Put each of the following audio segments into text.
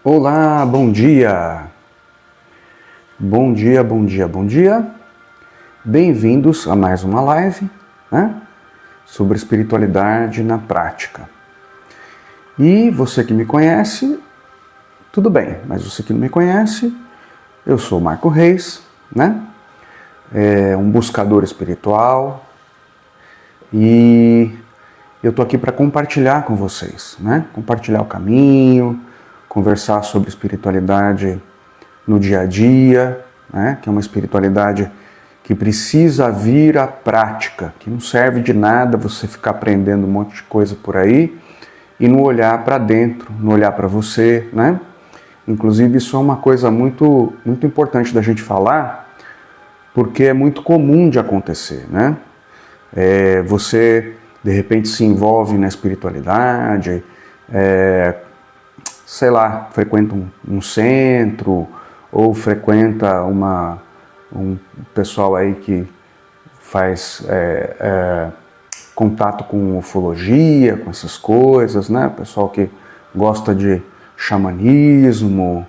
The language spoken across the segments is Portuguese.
Olá, bom dia! Bom dia, bom dia, bom dia! Bem-vindos a mais uma live, né? Sobre espiritualidade na prática. E você que me conhece, tudo bem, mas você que não me conhece, eu sou o Marco Reis, né? Um buscador espiritual e eu tô aqui para compartilhar com vocês, né? Compartilhar o caminho, conversar sobre espiritualidade no dia a dia, né? Que é uma espiritualidade que precisa vir à prática, que não serve de nada você ficar aprendendo um monte de coisa por aí e não olhar para dentro, não olhar para você, né? Inclusive isso é uma coisa muito importante da gente falar, porque é muito comum de acontecer, né? Você de repente se envolve na espiritualidade, sei lá, frequenta um centro ou frequenta um pessoal aí que faz contato com ufologia, com essas coisas, né? Pessoal que gosta de xamanismo,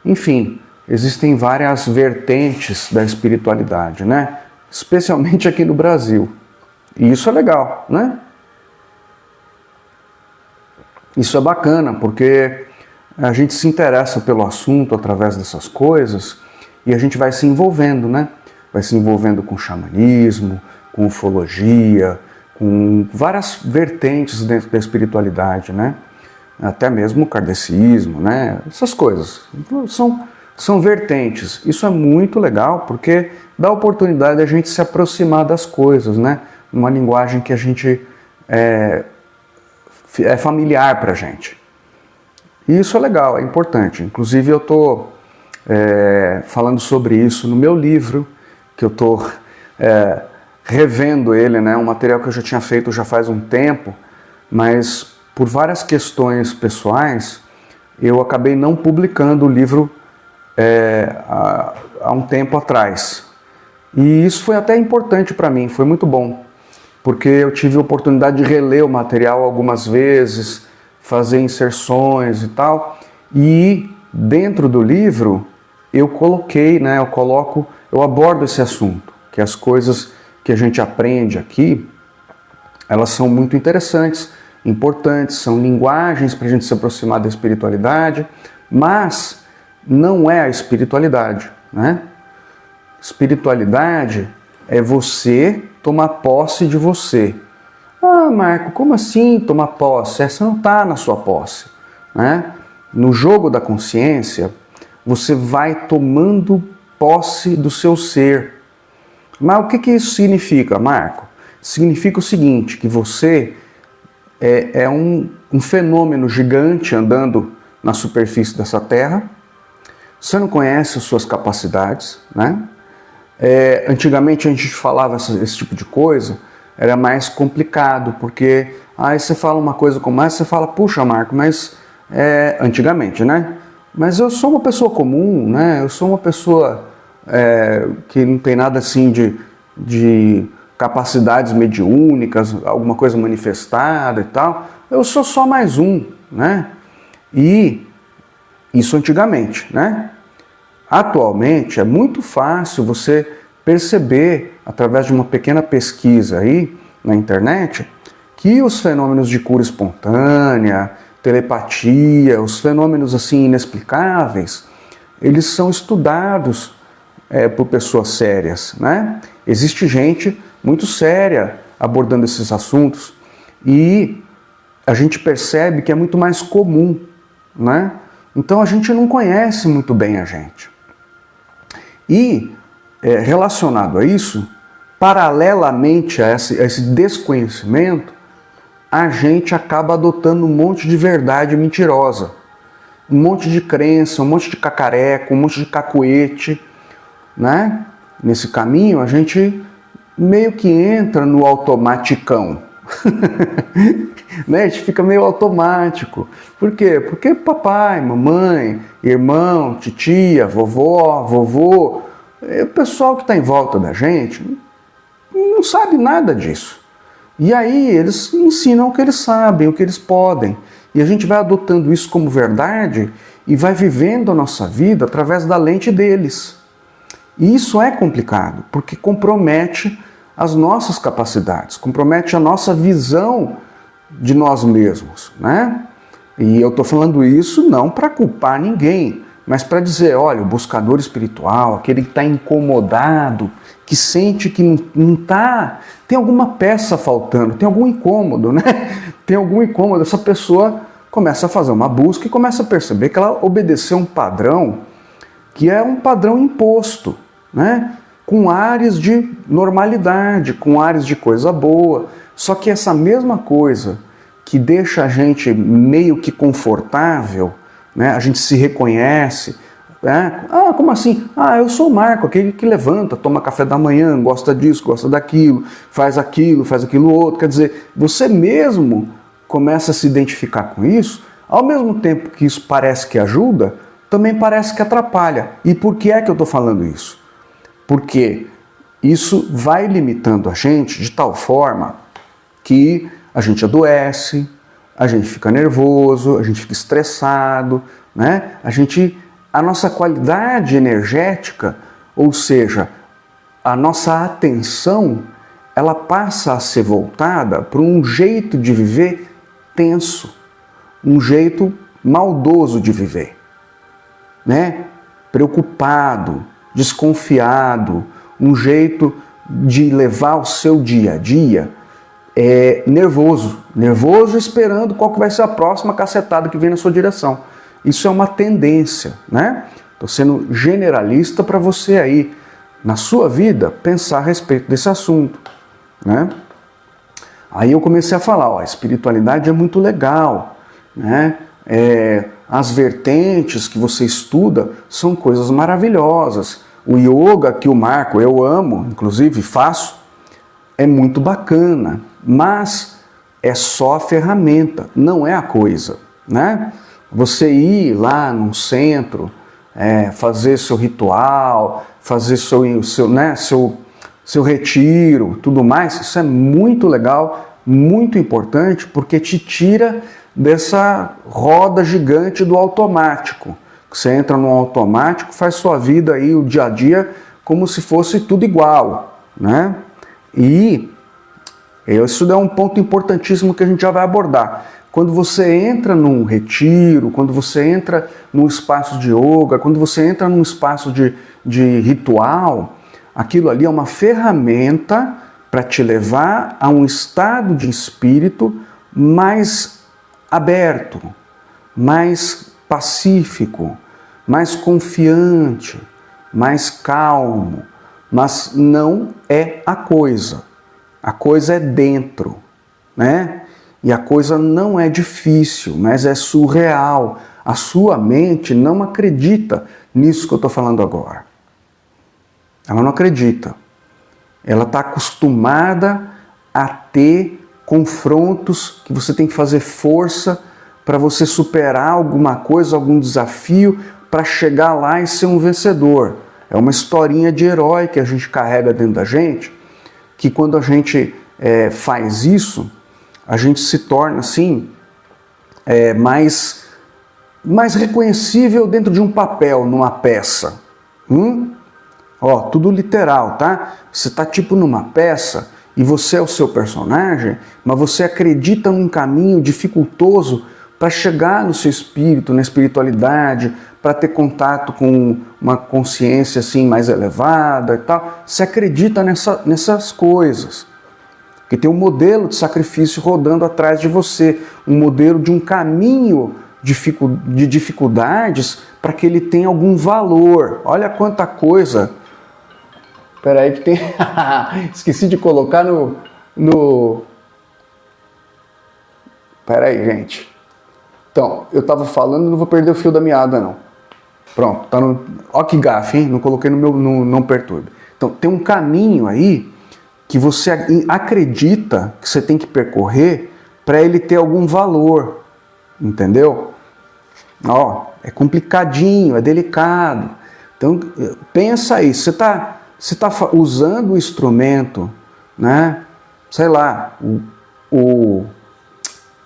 enfim, existem várias vertentes da espiritualidade, né? Especialmente aqui no Brasil. E isso é legal, né? Isso é bacana, porque a gente se interessa pelo assunto através dessas coisas e a gente vai se envolvendo, né? Vai se envolvendo com xamanismo, com ufologia, com várias vertentes dentro da espiritualidade, né? Até mesmo o kardecismo, né? Essas coisas. São vertentes. Isso é muito legal porque dá a oportunidade de a gente se aproximar das coisas, né? Uma linguagem que a gente é familiar para a gente. E isso é legal, é importante. Inclusive eu estou falando sobre isso no meu livro, que eu estou revendo ele, né? Um material que eu já tinha feito já faz um tempo, mas por várias questões pessoais eu acabei não publicando o livro há um tempo atrás. E isso foi até importante para mim, foi muito bom, porque eu tive a oportunidade de reler o material algumas vezes, fazer inserções e tal, e dentro do livro eu coloquei, né, eu abordo esse assunto, que as coisas que a gente aprende aqui, elas são muito interessantes, importantes, são linguagens para a gente se aproximar da espiritualidade, mas não é a espiritualidade, né? Espiritualidade é você tomar posse de você. Ah, Marco, como assim tomar posse? Essa não está na sua posse, né? No jogo da consciência, você vai tomando posse do seu ser. Mas o que isso significa, Marco? Significa o seguinte, que você é um fenômeno gigante andando na superfície dessa Terra. Você não conhece as suas capacidades, né? Antigamente a gente falava esse tipo de coisa, era mais complicado, porque aí você fala uma coisa como essa, você fala, puxa Marco, mas antigamente, né? Mas eu sou uma pessoa comum, né? Eu sou uma pessoa que não tem nada assim de capacidades mediúnicas, alguma coisa manifestada e tal. Eu sou só mais um, né? E isso antigamente, né? Atualmente é muito fácil você perceber, através de uma pequena pesquisa aí na internet, que os fenômenos de cura espontânea, telepatia, os fenômenos assim inexplicáveis, eles são estudados por pessoas sérias, né? Existe gente muito séria abordando esses assuntos e a gente percebe que é muito mais comum, né? Então a gente não conhece muito bem a gente. E relacionado a isso, paralelamente a esse desconhecimento, a gente acaba adotando um monte de verdade mentirosa, um monte de crença, um monte de cacareco, um monte de cacuete, né? Nesse caminho a gente meio que entra no automaticão. Né? A gente fica meio automático. Por quê? Porque papai, mamãe, irmão, titia, vovó, vovô, o pessoal que está em volta da gente não sabe nada disso. E aí eles ensinam o que eles sabem, o que eles podem. E a gente vai adotando isso como verdade e vai vivendo a nossa vida através da lente deles. E isso é complicado, porque compromete as nossas capacidades, compromete a nossa visão de nós mesmos, né? E eu estou falando isso não para culpar ninguém, mas para dizer, olha, o buscador espiritual, aquele que está incomodado, que sente que não está, tem alguma peça faltando, tem algum incômodo, né? Tem algum incômodo, essa pessoa começa a fazer uma busca e começa a perceber que ela obedeceu um padrão que é um padrão imposto, né? Com áreas de normalidade, com áreas de coisa boa, só que essa mesma coisa que deixa a gente meio que confortável, né? A gente se reconhece, né? Ah, como assim? Ah, eu sou o Marco, aquele que levanta, toma café da manhã, gosta disso, gosta daquilo, faz aquilo outro. Quer dizer, você mesmo começa a se identificar com isso, ao mesmo tempo que isso parece que ajuda, também parece que atrapalha. E por que é que eu estou falando isso? Porque isso vai limitando a gente de tal forma que a gente adoece, a gente fica nervoso, a gente fica estressado, né? A nossa qualidade energética, ou seja, a nossa atenção, ela passa a ser voltada para um jeito de viver tenso, um jeito maldoso de viver, né? Preocupado, desconfiado, um jeito de levar o seu dia a dia nervoso esperando qual que vai ser a próxima cacetada que vem na sua direção. Isso é uma tendência, né? Estou sendo generalista para você aí, na sua vida, pensar a respeito desse assunto, né? Aí eu comecei a falar, ó, a espiritualidade é muito legal, né? As vertentes que você estuda são coisas maravilhosas. O yoga que o Marco, eu amo, inclusive faço, é muito bacana, mas é só a ferramenta, não é a coisa, né? Você ir lá num centro, fazer seu ritual, fazer seu retiro, tudo mais, isso é muito legal, muito importante, porque te tira dessa roda gigante do automático. Você entra no automático, faz sua vida aí, o dia a dia, como se fosse tudo igual, né? E isso é um ponto importantíssimo que a gente já vai abordar. Quando você entra num retiro, quando você entra num espaço de yoga, quando você entra num espaço de ritual, aquilo ali é uma ferramenta para te levar a um estado de espírito mais aberto, mais pacífico, mais confiante, mais calmo, mas não é a coisa. A coisa é dentro, né? E a coisa não é difícil, mas é surreal. A sua mente não acredita nisso que eu estou falando agora. Ela não acredita. Ela está acostumada a ter confrontos que você tem que fazer força para você superar alguma coisa, algum desafio, para chegar lá e ser um vencedor. É uma historinha de herói que a gente carrega dentro da gente, que quando a gente faz isso, a gente se torna assim mais reconhecível dentro de um papel, numa peça. Ó, tudo literal, tá? Você tá tipo numa peça e você é o seu personagem, mas você acredita num caminho dificultoso para chegar no seu espírito, na espiritualidade, para ter contato com uma consciência assim mais elevada e tal. Você acredita nessas coisas. Porque tem um modelo de sacrifício rodando atrás de você, um modelo de um caminho de dificuldades para que ele tenha algum valor. Olha quanta coisa. Espera aí que tem... Esqueci de colocar no... Espera aí, gente. Então, eu estava falando, não vou perder o fio da meada, não. Pronto, tá no... Ó que gafe, hein? Não coloquei no meu Não Perturbe. Então, tem um caminho aí que você acredita que você tem que percorrer para ele ter algum valor, entendeu? Ó, é complicadinho, é delicado. Então, pensa aí, você tá usando o instrumento, né? Sei lá, o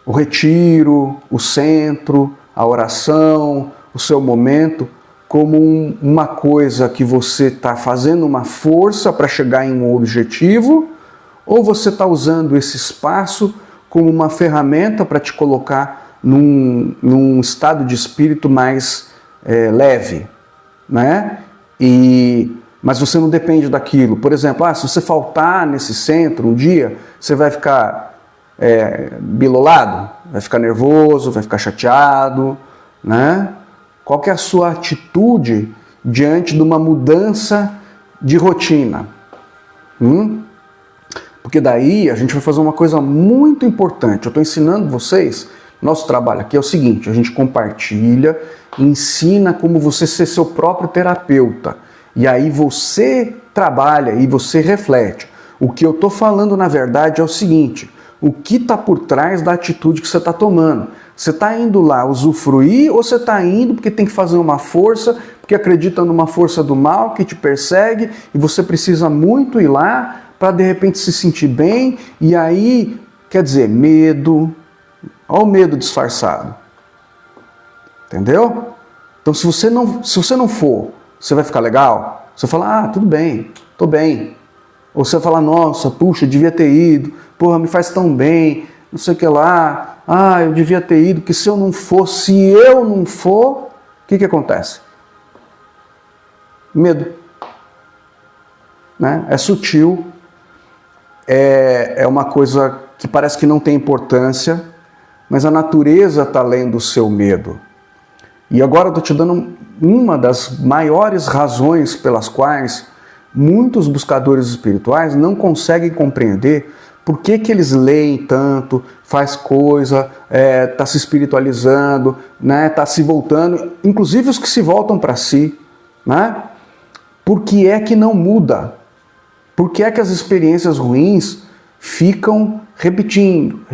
retiro, o centro, a oração, o seu momento como uma coisa que você está fazendo uma força para chegar em um objetivo, ou você está usando esse espaço como uma ferramenta para te colocar num estado de espírito mais leve, né? Mas você não depende daquilo. Por exemplo, se você faltar nesse centro um dia, você vai ficar bilolado, vai ficar nervoso, vai ficar chateado, né? Qual que é a sua atitude diante de uma mudança de rotina? Porque daí a gente vai fazer uma coisa muito importante. Eu estou ensinando vocês, nosso trabalho aqui é o seguinte, a gente compartilha, ensina como você ser seu próprio terapeuta. E aí você trabalha e você reflete. O que eu estou falando, na verdade, é o seguinte: o que está por trás da atitude que você está tomando? Você está indo lá usufruir ou você está indo porque tem que fazer uma força, porque acredita numa força do mal que te persegue e você precisa muito ir lá para de repente se sentir bem? E aí, quer dizer, medo. Olha o medo disfarçado. Entendeu? Então se você não for, você vai ficar legal? Você fala, tudo bem, tô bem. Ou você vai falar, nossa, puxa, eu devia ter ido, porra, me faz tão bem, não sei o que lá, eu devia ter ido, porque se eu não for, o que acontece? Medo. Né? É sutil, é uma coisa que parece que não tem importância, mas a natureza está lendo o seu medo. E agora eu estou te dando uma das maiores razões pelas quais muitos buscadores espirituais não conseguem compreender por que eles leem tanto, faz coisa, está se espiritualizando, né, está se voltando, inclusive os que se voltam para si. Né? Por que é que não muda? Por que é que as experiências ruins ficam repetindo?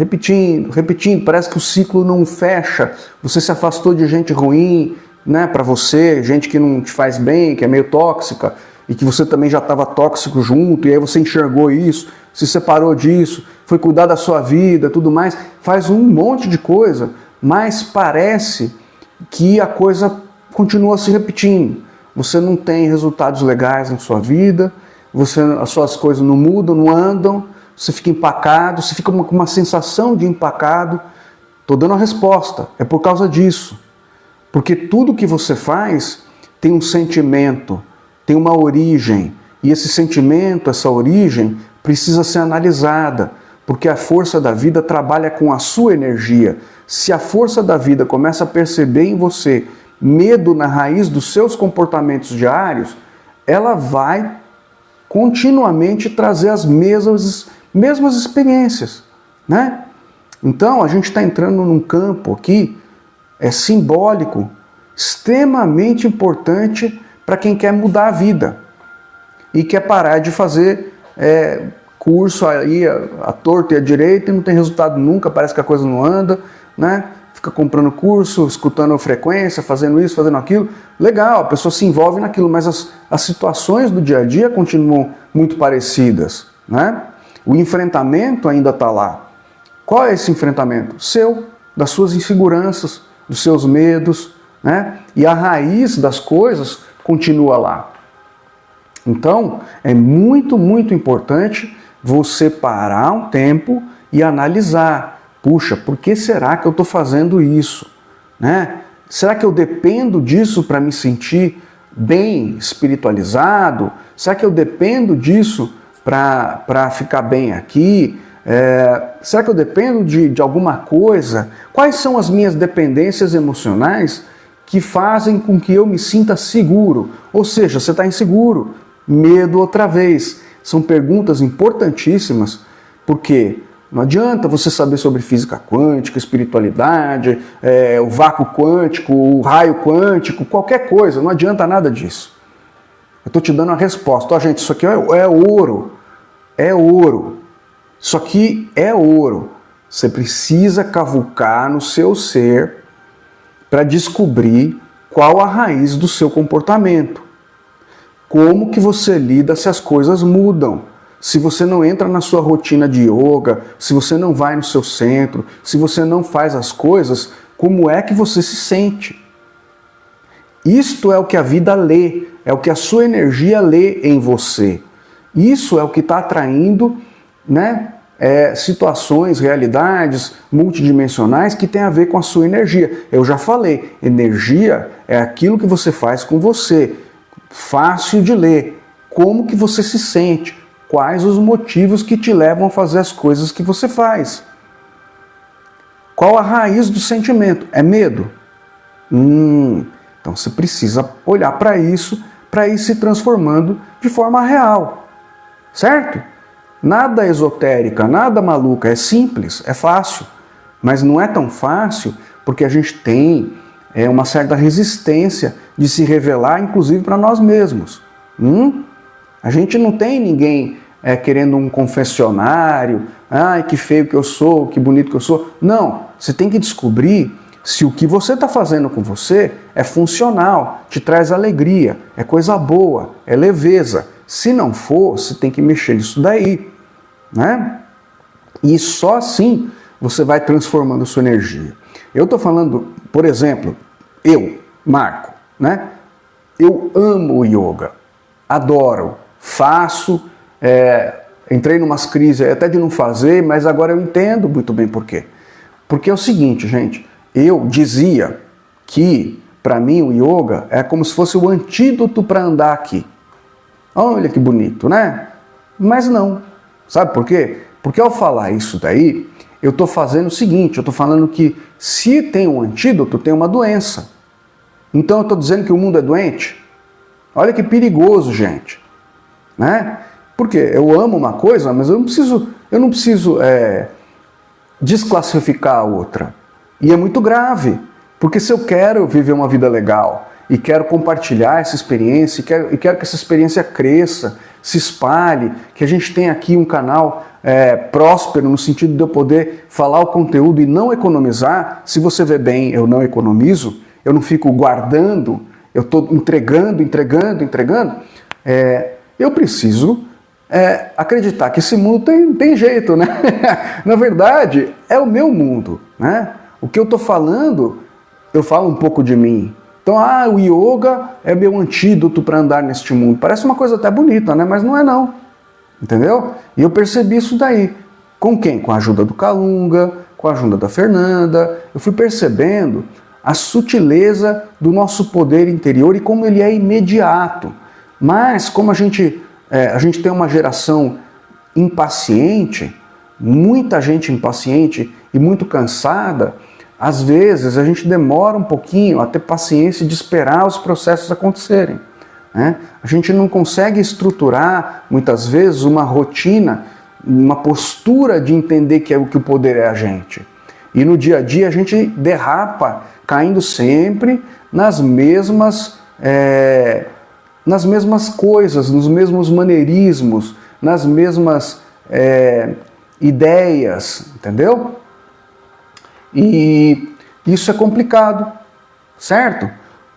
Parece que o ciclo não fecha. Você se afastou de gente ruim, né, para você, gente que não te faz bem, que é meio tóxica, e que você também já estava tóxico junto, e aí você enxergou isso, se separou disso, foi cuidar da sua vida, tudo mais, faz um monte de coisa, mas parece que a coisa continua se repetindo. Você não tem resultados legais na sua vida, as suas coisas não mudam, não andam, você fica empacado, você fica com uma sensação de empacado. Estou dando a resposta, é por causa disso. Porque tudo que você faz tem um sentimento, tem uma origem, e esse sentimento, essa origem, precisa ser analisada, porque a força da vida trabalha com a sua energia. Se a força da vida começa a perceber em você medo na raiz dos seus comportamentos diários, ela vai continuamente trazer as mesmas experiências, né? Então a gente está entrando num campo aqui simbólico, extremamente importante para quem quer mudar a vida e quer parar de fazer curso aí à torta e à direita e não tem resultado nunca, parece que a coisa não anda, né? Fica comprando curso, escutando frequência, fazendo isso, fazendo aquilo. Legal, a pessoa se envolve naquilo, mas as situações do dia a dia continuam muito parecidas, né? O enfrentamento ainda está lá. Qual é esse enfrentamento? Seu, das suas inseguranças, dos seus medos, né? E a raiz das coisas continua lá. Então, é muito, muito importante você parar um tempo e analisar. Puxa, por que será que eu estou fazendo isso? Né? Será que eu dependo disso para me sentir bem espiritualizado? Será que eu dependo disso para ficar bem aqui? Será que eu dependo de alguma coisa? Quais são as minhas dependências emocionais que fazem com que eu me sinta seguro? Ou seja, você está inseguro, medo outra vez. São perguntas importantíssimas, porque não adianta você saber sobre física quântica, espiritualidade, o vácuo quântico, o raio quântico, qualquer coisa, não adianta nada disso. Eu estou te dando a resposta. Ó, gente, isso aqui é ouro. É ouro. Isso aqui é ouro. Você precisa cavucar no seu ser para descobrir qual a raiz do seu comportamento. Como que você lida se as coisas mudam. Se você não entra na sua rotina de yoga, se você não vai no seu centro, se você não faz as coisas, como é que você se sente? Isto é o que a vida lê, é o que a sua energia lê em você. Isso é o que está atraindo, né, situações, realidades multidimensionais que tem a ver com a sua energia. Eu já falei, energia é aquilo que você faz com você, fácil de ler, como que você se sente, quais os motivos que te levam a fazer as coisas que você faz. Qual a raiz do sentimento? É medo? Então você precisa olhar para isso, para ir se transformando de forma real, certo? Nada esotérica, nada maluca, é simples, é fácil, mas não é tão fácil porque a gente tem uma certa resistência de se revelar, inclusive para nós mesmos. A gente não tem ninguém querendo um confessionário, ai que feio que eu sou, que bonito que eu sou. Não, você tem que descobrir se o que você está fazendo com você é funcional, te traz alegria, é coisa boa, é leveza. Se não for, você tem que mexer nisso daí, né? E só assim você vai transformando a sua energia. Eu estou falando, por exemplo, eu, Marco, né? Eu amo o yoga, adoro, faço, entrei numas crises até de não fazer, mas agora eu entendo muito bem por quê. Porque é o seguinte, gente, eu dizia que, para mim, o yoga é como se fosse o antídoto para andar aqui. Olha que bonito, né? Mas não. Sabe por quê? Porque ao falar isso daí, eu estou fazendo o seguinte, eu estou falando que se tem um antídoto, tem uma doença. Então eu estou dizendo que o mundo é doente? Olha que perigoso, gente. Né? Porque eu amo uma coisa, mas eu não preciso desclassificar a outra. E é muito grave, porque se eu quero viver uma vida legal e quero compartilhar essa experiência e quero que essa experiência cresça, se espalhe, que a gente tenha aqui um canal próspero no sentido de eu poder falar o conteúdo e não economizar. Se você vê bem, eu não economizo, eu não fico guardando, eu estou entregando. Eu preciso acreditar que esse mundo tem jeito, né? Na verdade, é o meu mundo, né? O que eu estou falando, eu falo um pouco de mim. Então, o yoga é meu antídoto para andar neste mundo. Parece uma coisa até bonita, né? Mas não é não. Entendeu? E eu percebi isso daí. Com quem? Com a ajuda do Calunga, com a ajuda da Fernanda. Eu fui percebendo a sutileza do nosso poder interior e como ele é imediato. Mas como a gente tem uma geração impaciente, muita gente impaciente e muito cansada, às vezes a gente demora um pouquinho a ter paciência de esperar os processos acontecerem. Né? A gente não consegue estruturar, muitas vezes, uma rotina, uma postura de entender que o poder é a gente. E no dia a dia a gente derrapa, caindo sempre nas mesmas coisas, nos mesmos maneirismos, nas mesmas ideias, entendeu? E isso é complicado, certo?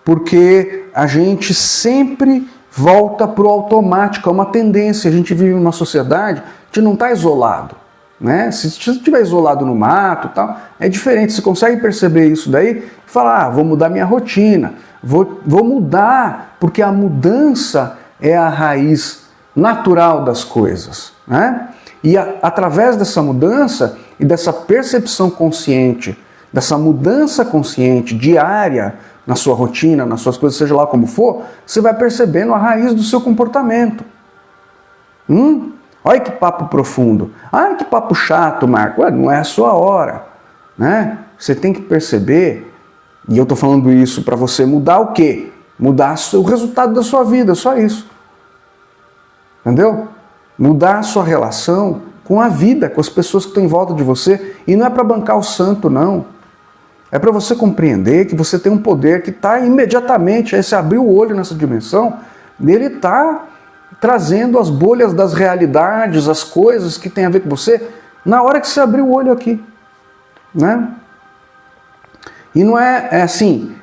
Porque a gente sempre volta para o automático, é uma tendência. A gente vive numa sociedade que não está isolado, né? Se você estiver isolado no mato, tal, é diferente. Você consegue perceber isso daí e falar, vou mudar minha rotina, vou mudar, porque a mudança é a raiz natural das coisas, né? E através dessa mudança e dessa percepção consciente, dessa mudança consciente diária na sua rotina, nas suas coisas, seja lá como for, você vai percebendo a raiz do seu comportamento. Olha que papo profundo. Que papo chato, Marco. Não é a sua hora, né? Você tem que perceber, e eu estou falando isso para você mudar o quê? Mudar o resultado da sua vida, só isso. Entendeu? Mudar a sua relação com a vida, com as pessoas que estão em volta de você. E não é para bancar o santo, não. É para você compreender que você tem um poder que está imediatamente, aí você abrir o olho nessa dimensão, ele está trazendo as bolhas das realidades, as coisas que têm a ver com você, na hora que você abrir o olho aqui. Né? E não é assim,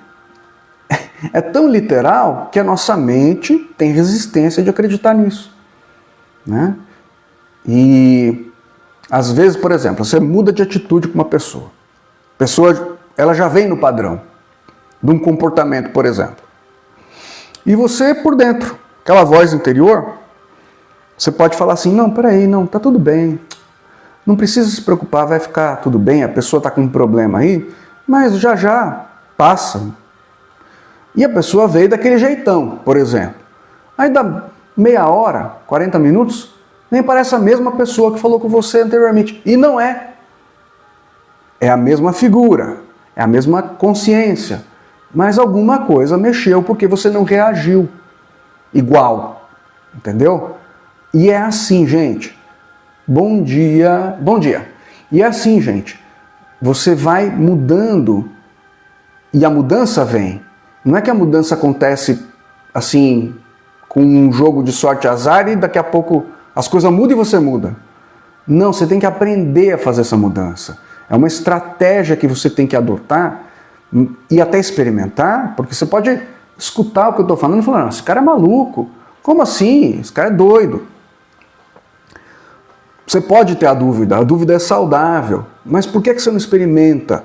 é tão literal que a nossa mente tem resistência de acreditar nisso. Né? E às vezes, por exemplo, você muda de atitude com uma pessoa. A pessoa, ela já vem no padrão de um comportamento, por exemplo. E você por dentro, aquela voz interior, você pode falar assim, não, peraí, não, tá tudo bem. Não precisa se preocupar, vai ficar tudo bem, a pessoa está com um problema aí, mas já já passa. E a pessoa veio daquele jeitão, por exemplo. Aí dá meia hora, 40 minutos, nem parece a mesma pessoa que falou com você anteriormente. E não é. É a mesma figura, é a mesma consciência, mas alguma coisa mexeu porque você não reagiu igual, entendeu? E é assim, gente. Bom dia, bom dia. E é assim, gente. Você vai mudando e a mudança vem. Não é que a mudança acontece assim, com um jogo de sorte e azar e daqui a pouco as coisas mudam e você muda. Não, você tem que aprender a fazer essa mudança. É uma estratégia que você tem que adotar e até experimentar, porque você pode escutar o que eu estou falando e falar, não, esse cara é maluco. Como assim? Esse cara é doido. Você pode ter a dúvida é saudável, mas por que você não experimenta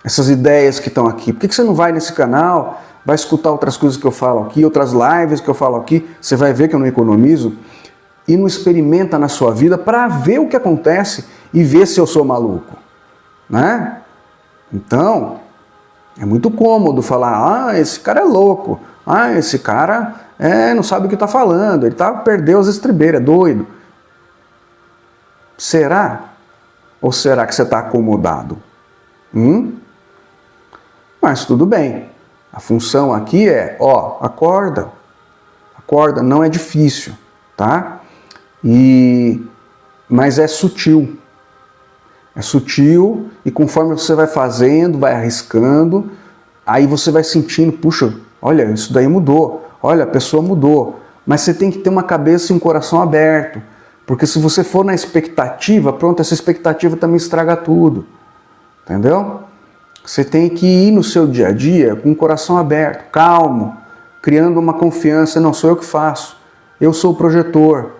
essas ideias que estão aqui? Por que você não vai nesse canal, vai escutar outras coisas que eu falo aqui, outras lives que eu falo aqui, você vai ver que eu não economizo, e não experimenta na sua vida para ver o que acontece e ver se eu sou maluco, né? Então, é muito cômodo falar, ah, esse cara é louco, ah, esse cara não sabe o que está falando, ele perdeu as estribeiras, é doido. Será? Ou será que você está acomodado? Mas tudo bem. A função aqui é, ó, acorda. Acorda, não é difícil, tá? Mas é sutil. É sutil e conforme você vai fazendo, vai arriscando, aí você vai sentindo, puxa, olha, isso daí mudou. Olha, a pessoa mudou. Mas você tem que ter uma cabeça e um coração aberto. Porque se você for na expectativa, pronto, essa expectativa também estraga tudo. Entendeu? Você tem que ir no seu dia a dia com o coração aberto, calmo, criando uma confiança. Não, sou eu que faço. Eu sou o projetor.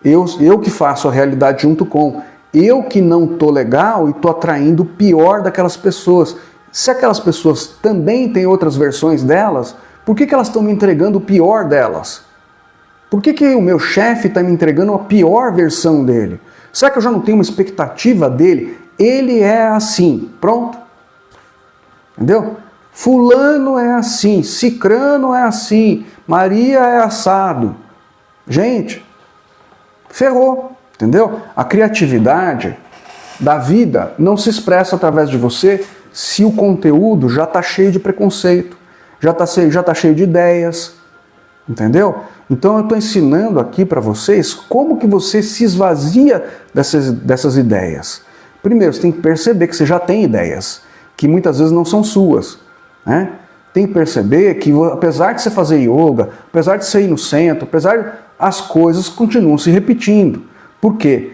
Eu que faço a realidade junto com. Eu que não estou legal e estou atraindo o pior daquelas pessoas. Se aquelas pessoas também têm outras versões delas, por que elas estão me entregando o pior delas? Por que o meu chefe está me entregando a pior versão dele? Será que eu já não tenho uma expectativa dele? Ele é assim, pronto. Entendeu? Fulano é assim, Cicrano é assim, Maria é assado. Gente, ferrou, entendeu? A criatividade da vida não se expressa através de você se o conteúdo já está cheio de preconceito, já está cheio de ideias, entendeu? Então eu estou ensinando aqui para vocês como que você se esvazia dessas ideias. Primeiro, você tem que perceber que você já tem ideias, que muitas vezes não são suas, né? Tem que perceber que apesar de você fazer yoga, apesar de você ir no centro, as coisas continuam se repetindo. Por quê?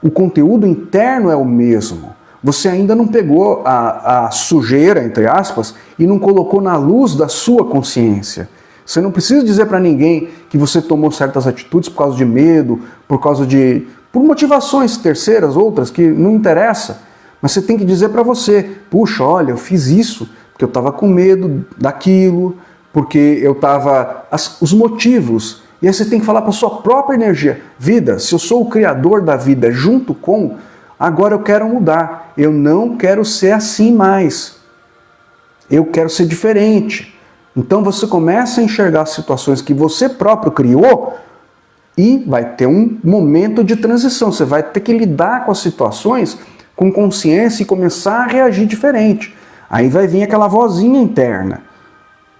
O conteúdo interno é o mesmo. Você ainda não pegou a sujeira, entre aspas, e não colocou na luz da sua consciência. Você não precisa dizer para ninguém que você tomou certas atitudes por causa de medo, por motivações terceiras, outras, que não interessa. Mas você tem que dizer para você, puxa, olha, eu fiz isso porque eu estava com medo daquilo, porque eu estava... Os motivos. E aí você tem que falar para a sua própria energia. Vida, se eu sou o criador da vida junto com, agora eu quero mudar. Eu não quero ser assim mais. Eu quero ser diferente. Então você começa a enxergar situações que você próprio criou e vai ter um momento de transição. Você vai ter que lidar com as situações com consciência e começar a reagir diferente. Aí vai vir aquela vozinha interna.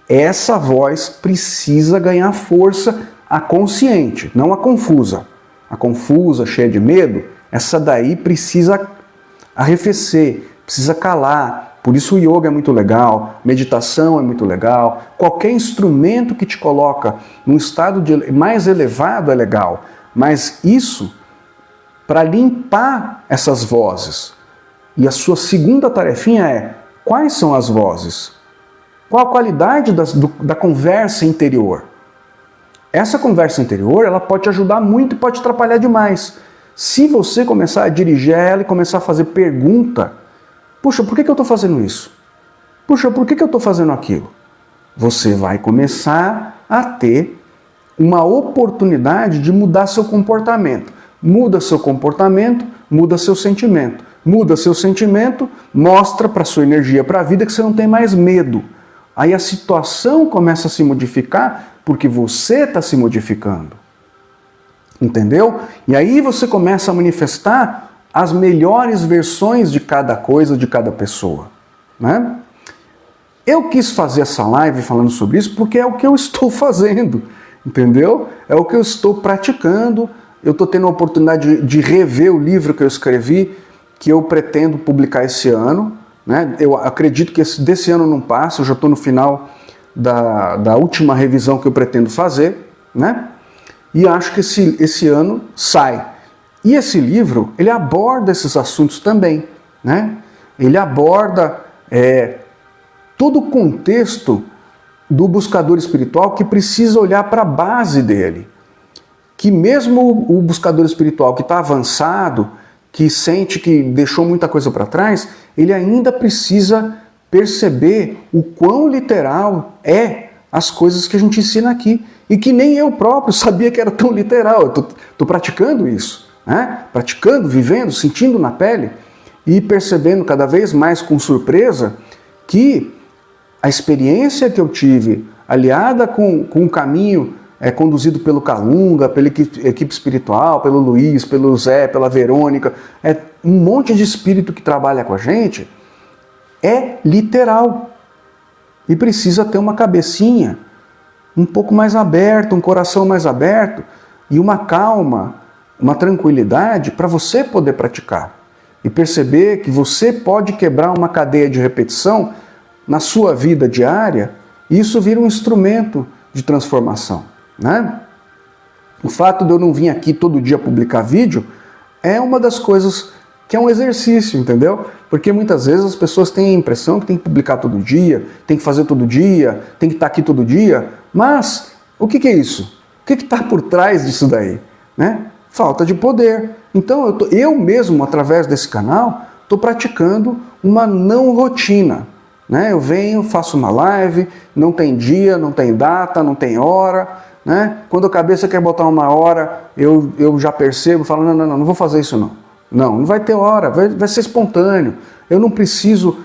Essa voz precisa ganhar força, a consciente, não a confusa. A confusa, cheia de medo, essa daí precisa arrefecer, precisa calar. Por isso o yoga é muito legal, meditação é muito legal, qualquer instrumento que te coloca num estado mais elevado é legal, mas isso para limpar essas vozes. E a sua segunda tarefinha é, quais são as vozes? Qual a qualidade da conversa interior? Essa conversa interior ela pode te ajudar muito e pode te atrapalhar demais. Se você começar a dirigir ela e começar a fazer pergunta, puxa, por que eu estou fazendo isso? Puxa, por que eu estou fazendo aquilo? Você vai começar a ter uma oportunidade de mudar seu comportamento. Muda seu comportamento, muda seu sentimento. Muda seu sentimento, mostra para sua energia, para a vida, que você não tem mais medo. Aí a situação começa a se modificar porque você está se modificando. Entendeu? E aí você começa a manifestar as melhores versões de cada coisa, de cada pessoa. Né? Eu quis fazer essa live falando sobre isso porque é o que eu estou fazendo. Entendeu? É o que eu estou praticando. Eu estou tendo a oportunidade de rever o livro que eu escrevi, que eu pretendo publicar esse ano. Né? Eu acredito que desse ano não passa, eu já estou no final da última revisão que eu pretendo fazer, né? E acho que esse ano sai. E esse livro, ele aborda esses assuntos também. Né? Ele aborda todo o contexto do buscador espiritual que precisa olhar para a base dele. Que mesmo o buscador espiritual que está avançado, que sente que deixou muita coisa para trás, ele ainda precisa perceber o quão literal é as coisas que a gente ensina aqui. E que nem eu próprio sabia que era tão literal. Eu estou praticando isso, né? Praticando, vivendo, sentindo na pele e percebendo cada vez mais com surpresa que a experiência que eu tive, aliada com o caminho conduzido pelo Calunga, pela equipe espiritual, pelo Luiz, pelo Zé, pela Verônica, um monte de espírito que trabalha com a gente, é literal. E precisa ter uma cabecinha um pouco mais aberta, um coração mais aberto e uma calma, uma tranquilidade para você poder praticar. E perceber que você pode quebrar uma cadeia de repetição na sua vida diária e isso vira um instrumento de transformação. Né? O fato de eu não vir aqui todo dia publicar vídeo é uma das coisas que é um exercício, entendeu? Porque muitas vezes as pessoas têm a impressão que tem que publicar todo dia, tem que fazer todo dia, tem que estar aqui todo dia, mas o que é isso? O que está por trás disso daí? Né? Falta de poder. Então eu mesmo, através desse canal, estou praticando uma não rotina. Né? Eu venho, faço uma live, não tem dia, não tem data, não tem hora. Né? Quando a cabeça quer botar uma hora, eu já percebo, falo, não vou fazer isso não. Não vai ter hora, vai ser espontâneo. Eu não preciso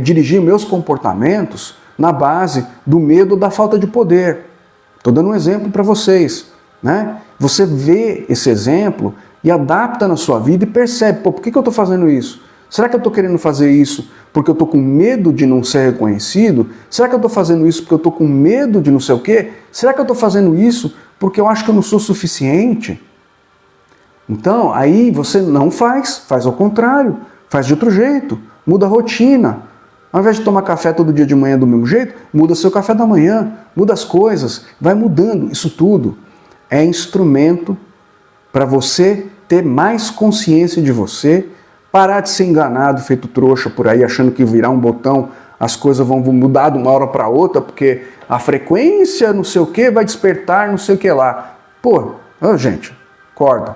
dirigir meus comportamentos na base do medo ou da falta de poder. Estou dando um exemplo para vocês. Né? Você vê esse exemplo e adapta na sua vida e percebe, por que eu estou fazendo isso? Será que eu estou querendo fazer isso porque eu estou com medo de não ser reconhecido? Será que eu estou fazendo isso porque eu estou com medo de não sei o quê? Será que eu estou fazendo isso porque eu acho que eu não sou suficiente? Então, aí você não faz ao contrário, faz de outro jeito, muda a rotina. Ao invés de tomar café todo dia de manhã do mesmo jeito, muda seu café da manhã, muda as coisas, vai mudando. Isso tudo é instrumento para você ter mais consciência de você, parar de ser enganado, feito trouxa por aí, achando que virar um botão, as coisas vão mudar de uma hora para outra, porque a frequência não sei o que vai despertar não sei o que lá. Pô, gente, acorda.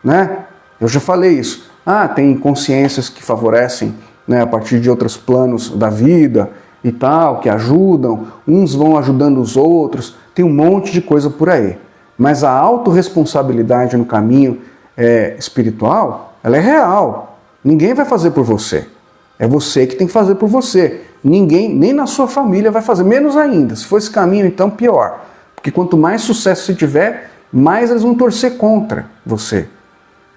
Né? Eu já falei isso. Tem consciências que favorecem, né, a partir de outros planos da vida e tal, que ajudam, uns vão ajudando os outros, tem um monte de coisa por aí. Mas a autorresponsabilidade no caminho espiritual, ela é real. Ninguém vai fazer por você. É você que tem que fazer por você. Ninguém, nem na sua família vai fazer, menos ainda. Se for esse caminho, então, pior. Porque quanto mais sucesso você tiver, mais eles vão torcer contra você.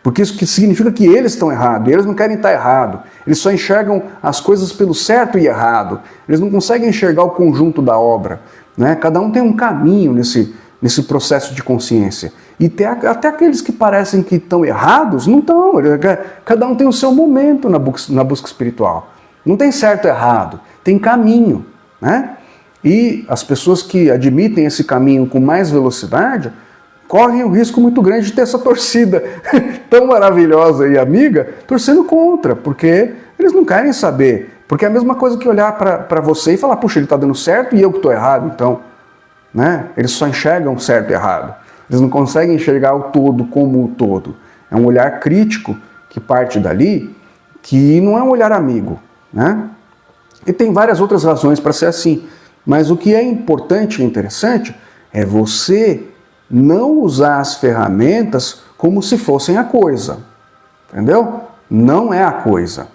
Porque isso significa que eles estão errados, e eles não querem estar errados. Eles só enxergam as coisas pelo certo e errado. Eles não conseguem enxergar o conjunto da obra. Né? Cada um tem um caminho nesse processo de consciência. E até aqueles que parecem que estão errados, não estão. Cada um tem o seu momento na busca espiritual. Não tem certo e errado, tem caminho. Né? E as pessoas que admitem esse caminho com mais velocidade correm um risco muito grande de ter essa torcida tão maravilhosa e amiga torcendo contra, porque eles não querem saber. Porque é a mesma coisa que olhar para você e falar, puxa, ele está dando certo e eu que estou errado, então. Né? Eles só enxergam certo e errado. Eles não conseguem enxergar o todo como o todo. É um olhar crítico que parte dali, que não é um olhar amigo. Né? E tem várias outras razões para ser assim. Mas o que é importante e interessante É você não usar as ferramentas como se fossem a coisa. Entendeu? Não é a coisa.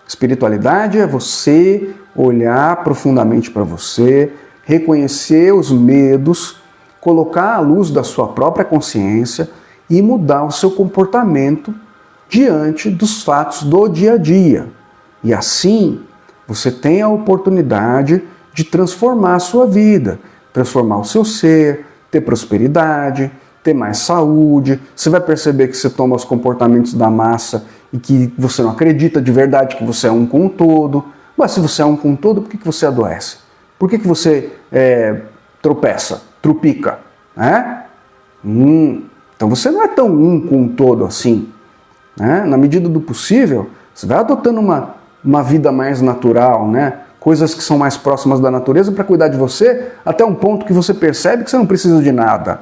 Espiritualidade é você olhar profundamente para você, reconhecer os medos, colocar a luz da sua própria consciência e mudar o seu comportamento diante dos fatos do dia a dia. E assim, você tem a oportunidade de transformar a sua vida, transformar o seu ser, ter prosperidade, ter mais saúde. Você vai perceber que você toma os comportamentos da massa e que você não acredita de verdade que você é um com o todo. Mas se você é um com o todo, por que você adoece? Por que você tropeça, trupica? Né? Então você não é tão um com o todo assim. Né? Na medida do possível, você vai adotando uma vida mais natural, né? Coisas que são mais próximas da natureza para cuidar de você, até um ponto que você percebe que você não precisa de nada.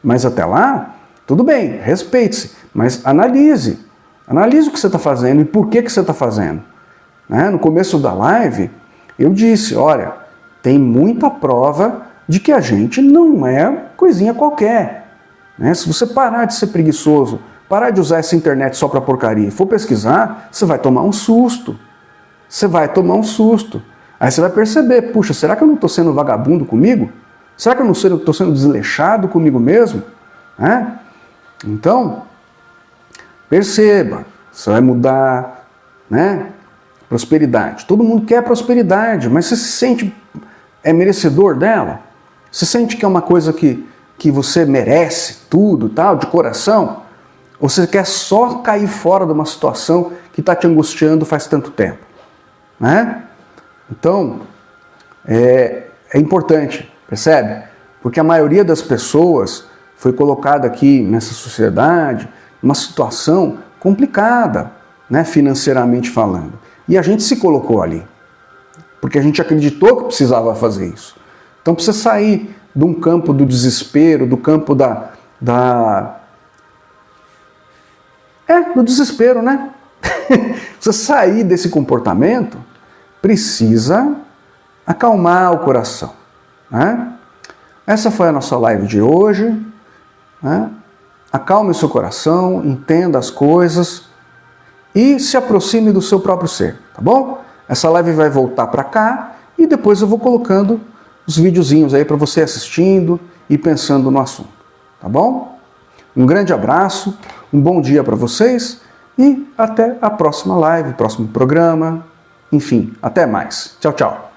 Mas até lá, tudo bem, respeite-se, mas analise. Analise o que você está fazendo e por que você está fazendo. Né? No começo da live, eu disse, olha, tem muita prova de que a gente não é coisinha qualquer. Né? Se você parar de ser preguiçoso, parar de usar essa internet só para porcaria e for pesquisar, você vai tomar um susto. Você vai tomar um susto. Aí você vai perceber, puxa, será que eu não estou sendo vagabundo comigo? Será que eu não estou sendo desleixado comigo mesmo? Né? Então, perceba, você vai mudar, né? Prosperidade. Todo mundo quer prosperidade, mas você se sente merecedor dela? Você sente que é uma coisa que você merece tudo, tal, de coração? Ou você quer só cair fora de uma situação que está te angustiando faz tanto tempo? Né? Então, é importante, percebe? Porque a maioria das pessoas foi colocada aqui nessa sociedade numa situação complicada, né, financeiramente falando. E a gente se colocou ali, porque a gente acreditou que precisava fazer isso. Então precisa sair de um campo do desespero, do campo do desespero, né? Precisa sair desse comportamento, precisa acalmar o coração. Né? Essa foi a nossa live de hoje. Né? Acalme o seu coração, entenda as coisas e se aproxime do seu próprio ser, tá bom? Essa live vai voltar para cá e depois eu vou colocando os videozinhos aí para você assistindo e pensando no assunto, tá bom? Um grande abraço, um bom dia para vocês e até a próxima live, próximo programa. Enfim, até mais. Tchau, tchau.